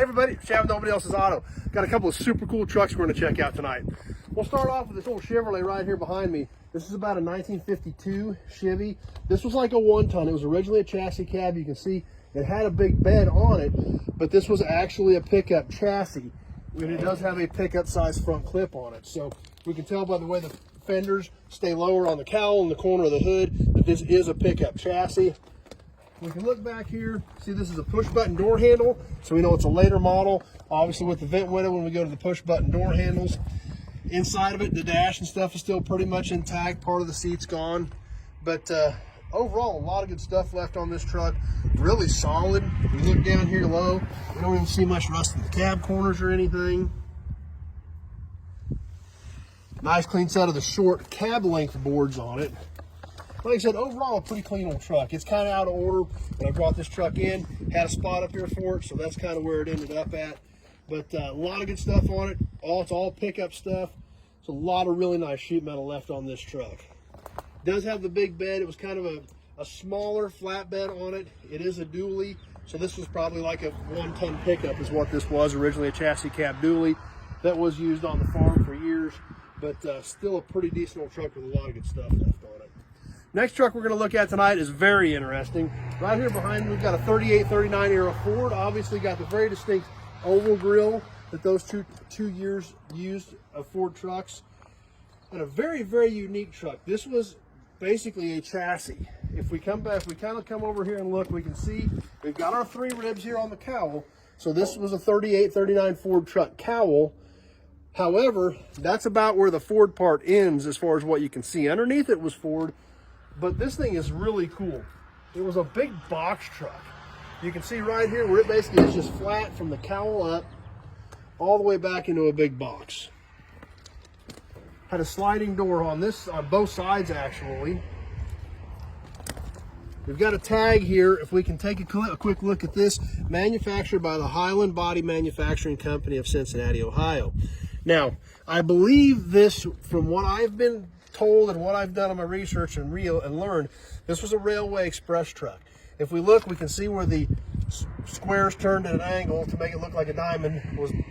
Hey everybody, Chevy, Nobody Else's Auto. Got a couple of super cool trucks we're going to check out tonight. We'll start off with this old Chevrolet right here behind me. This is about a 1952 Chevy. This was like a one-ton. It was originally a chassis cab. You can see it had a big bed on it, but this was actually a pickup chassis. And it does have a pickup size front clip on it. So we can tell by the way the fenders stay lower on the cowl in the corner of the hood that this is a pickup chassis. We can look back here, see this is a push button door handle, so we know it's a later model. Obviously with the vent window when we go to the push button door handles. Inside of it, the dash and stuff is still pretty much intact. Part of the seat's gone. But overall, a lot of good stuff left on this truck. Really solid. We look down here low, we don't even see much rust in the cab corners or anything. Nice clean set of the short cab length boards on it. Like I said, overall a pretty clean old truck. It's kind of out of order when I brought this truck in. Had a spot up here for it, so that's kind of where it ended up at. But a lot of good stuff on it. It's all pickup stuff. It's a lot of really nice sheet metal left on this truck. It does have the big bed. It was kind of a smaller flatbed on it. It is a dually, so this was probably like a one-ton pickup is what this was. Originally a chassis cab dually that was used on the farm for years, but still a pretty decent old truck with a lot of good stuff left on it. Next truck we're going to look at tonight is very interesting. Right here behind me, we've got a 38-39 era Ford. Obviously got the very distinct oval grille that those two years used of Ford trucks. And a very, very unique truck. This was basically a chassis. If we come back, if we kind of come over here and look, we can see we've got our 3 ribs here on the cowl. So this was a 38-39 Ford truck cowl. However, that's about where the Ford part ends as far as what you can see. Underneath it was Ford. But this thing is really cool. It was a big box truck. You can see right here where it basically is just flat from the cowl up all the way back into a big box. Had a sliding door on both sides actually. We've got a tag here. If we can take a quick look at this, manufactured by the Highland Body Manufacturing Company of Cincinnati, Ohio. Now, I believe this, from what I've been told and what I've done on my research and learned, this was a Railway Express truck. If we look, we can see where the squares turned at an angle to make it look like a diamond.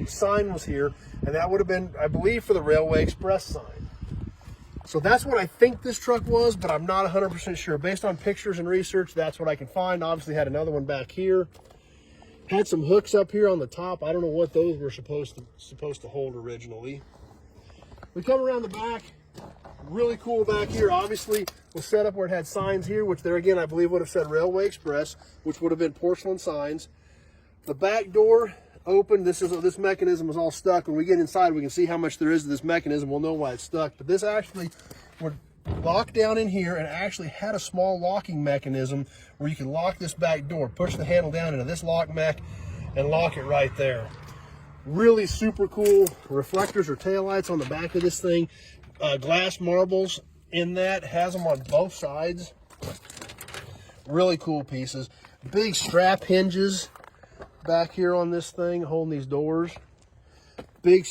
The sign was here, and that would have been, I believe, for the Railway Express sign. So that's what I think this truck was, but I'm not 100% sure. Based on pictures and research, that's what I can find. Obviously had another one back here. Had some hooks up here on the top. I don't know what those were supposed to hold originally. We come around the back. Really cool back here. Obviously was set up where it had signs here, which there again I believe would have said Railway Express, which would have been porcelain signs. The back door open. This mechanism was all stuck. When we get inside, we can see how much there is to this mechanism. We'll know why it's stuck. But this actually would lock down in here and actually had a small locking mechanism where you can lock this back door. Push the handle down into this lock mech and lock it right there. Really super cool reflectors or taillights on the back of this thing. Glass marbles in that, has them on both sides. Really cool pieces. Big strap hinges back here on this thing holding these doors. Big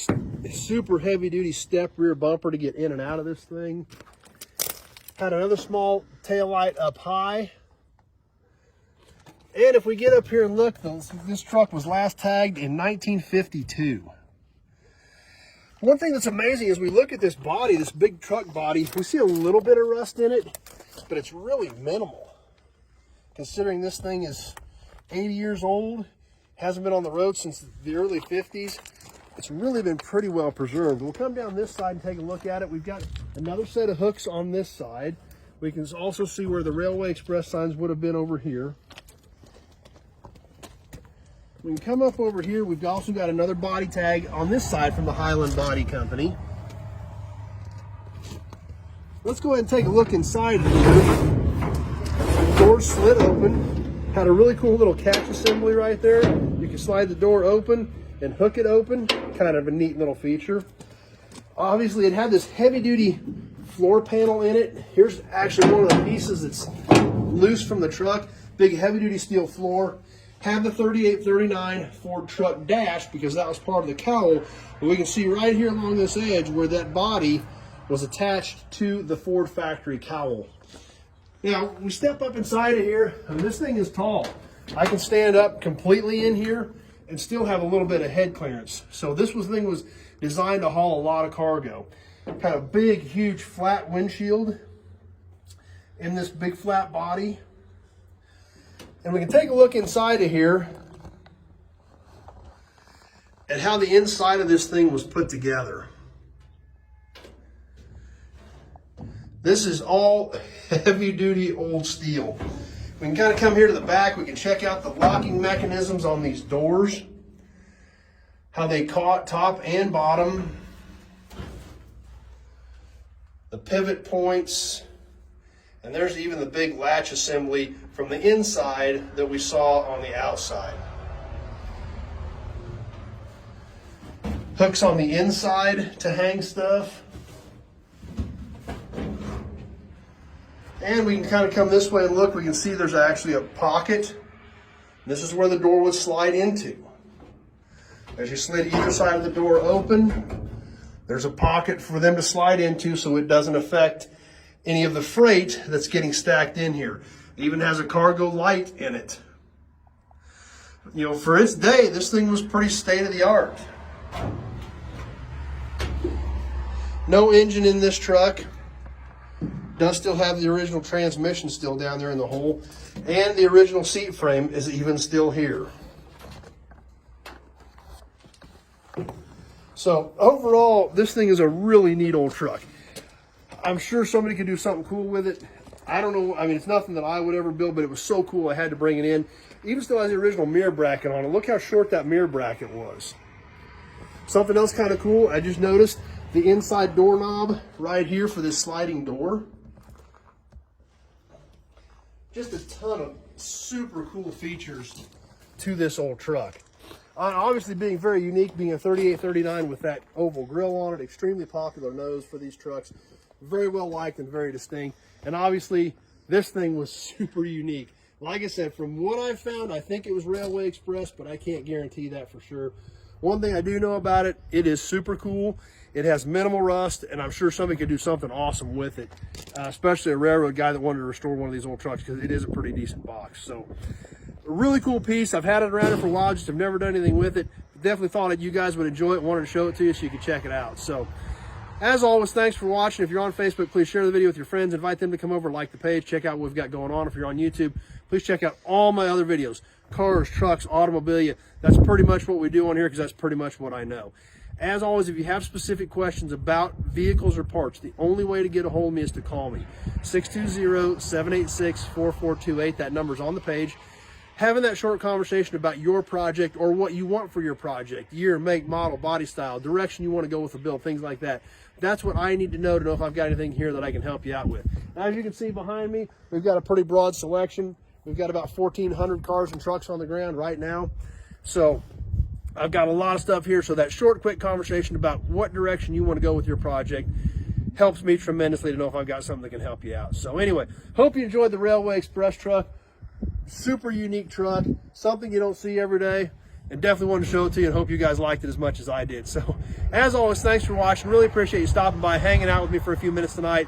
super heavy duty step rear bumper to get in and out of this thing. Had another small taillight up high. And if we get up here and look, this truck was last tagged in 1952. One thing that's amazing is we look at this body, this big truck body, we see a little bit of rust in it, but it's really minimal. Considering this thing is 80 years old, hasn't been on the road since the early 50s, it's really been pretty well preserved. We'll come down this side and take a look at it. We've got another set of hooks on this side. We can also see where the Railway Express signs would have been over here. We can come up over here. We've also got another body tag on this side from the Highland Body Company. Let's go ahead and take a look inside here. Door slit open. Had a really cool little catch assembly right there. You can slide the door open and hook it open. Kind of a neat little feature. Obviously, it had this heavy-duty floor panel in it. Here's actually one of the pieces that's loose from the truck. Big heavy-duty steel floor. Had the 38-39 Ford truck dash because that was part of the cowl. But we can see right here along this edge where that body was attached to the Ford factory cowl. Now, we step up inside of here, and this thing is tall. I can stand up completely in here and still have a little bit of head clearance. So this thing was designed to haul a lot of cargo. Kind of big, huge, flat windshield in this big flat body. And we can take a look inside of here at how the inside of this thing was put together. This is all heavy duty old steel. We can kind of come here to the back. We can check out the locking mechanisms on these doors, how they caught top and bottom, the pivot points, and there's even the big latch assembly from the inside that we saw on the outside. Hooks on the inside to hang stuff. And we can kind of come this way and look. We can see there's actually a pocket. This is where the door would slide into. As you slid either side of the door open, there's a pocket for them to slide into so it doesn't affect any of the freight that's getting stacked in here. It even has a cargo light in it. You know, for its day, this thing was pretty state of the art. No engine in this truck. Does still have the original transmission still down there in the hole, and the original seat frame is even still here. So overall, this thing is a really neat old truck. I'm sure somebody could do something cool with it. I don't know, I mean, it's nothing that I would ever build, but it was so cool I had to bring it in. Even still has the original mirror bracket on it. Look how short that mirror bracket was. Something else kind of cool, I just noticed the inside doorknob right here for this sliding door. Just a ton of super cool features to this old truck. Obviously being very unique, being a 3839 with that oval grille on it, extremely popular nose for these trucks, very well liked and very distinct. And obviously this thing was super unique. Like I said, from what I found, I think it was Railway Express, but I can't guarantee that for sure. One thing I do know about it, it is super cool. It has minimal rust, and I'm sure somebody could do something awesome with it, especially a railroad guy that wanted to restore one of these old trucks, because it is a pretty decent box. So a really cool piece. I've had it around for a while, just have never done anything with it. Definitely thought that you guys would enjoy it, wanted to show it to you so you could check it out. So as always, thanks for watching. If you're on Facebook, please share the video with your friends, invite them to come over, like the page, check out what we've got going on. If you're on YouTube, please check out all my other videos, cars, trucks, automobilia. That's pretty much what we do on here, because that's pretty much what I know. As always, if you have specific questions about vehicles or parts, the only way to get a hold of me is to call me. 620-786-4428. That number's on the page. Having that short conversation about your project or what you want for your project, year, make, model, body style, direction you want to go with the build, things like that. That's what I need to know if I've got anything here that I can help you out with. Now, as you can see behind me, we've got a pretty broad selection. We've got about 1,400 cars and trucks on the ground right now. So I've got a lot of stuff here, so that short, quick conversation about what direction you want to go with your project helps me tremendously to know if I've got something that can help you out. So anyway, hope you enjoyed the Railway Express truck. Super unique truck, something you don't see every day, and definitely wanted to show it to you, and hope you guys liked it as much as I did. So as always, thanks for watching. Really appreciate you stopping by, hanging out with me for a few minutes tonight.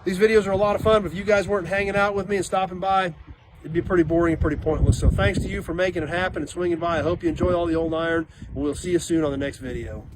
These videos are a lot of fun, but if you guys weren't hanging out with me and stopping by, it'd be pretty boring and pretty pointless. So thanks to you for making it happen and swinging by. I hope you enjoy all the old iron, and we'll see you soon on the next video.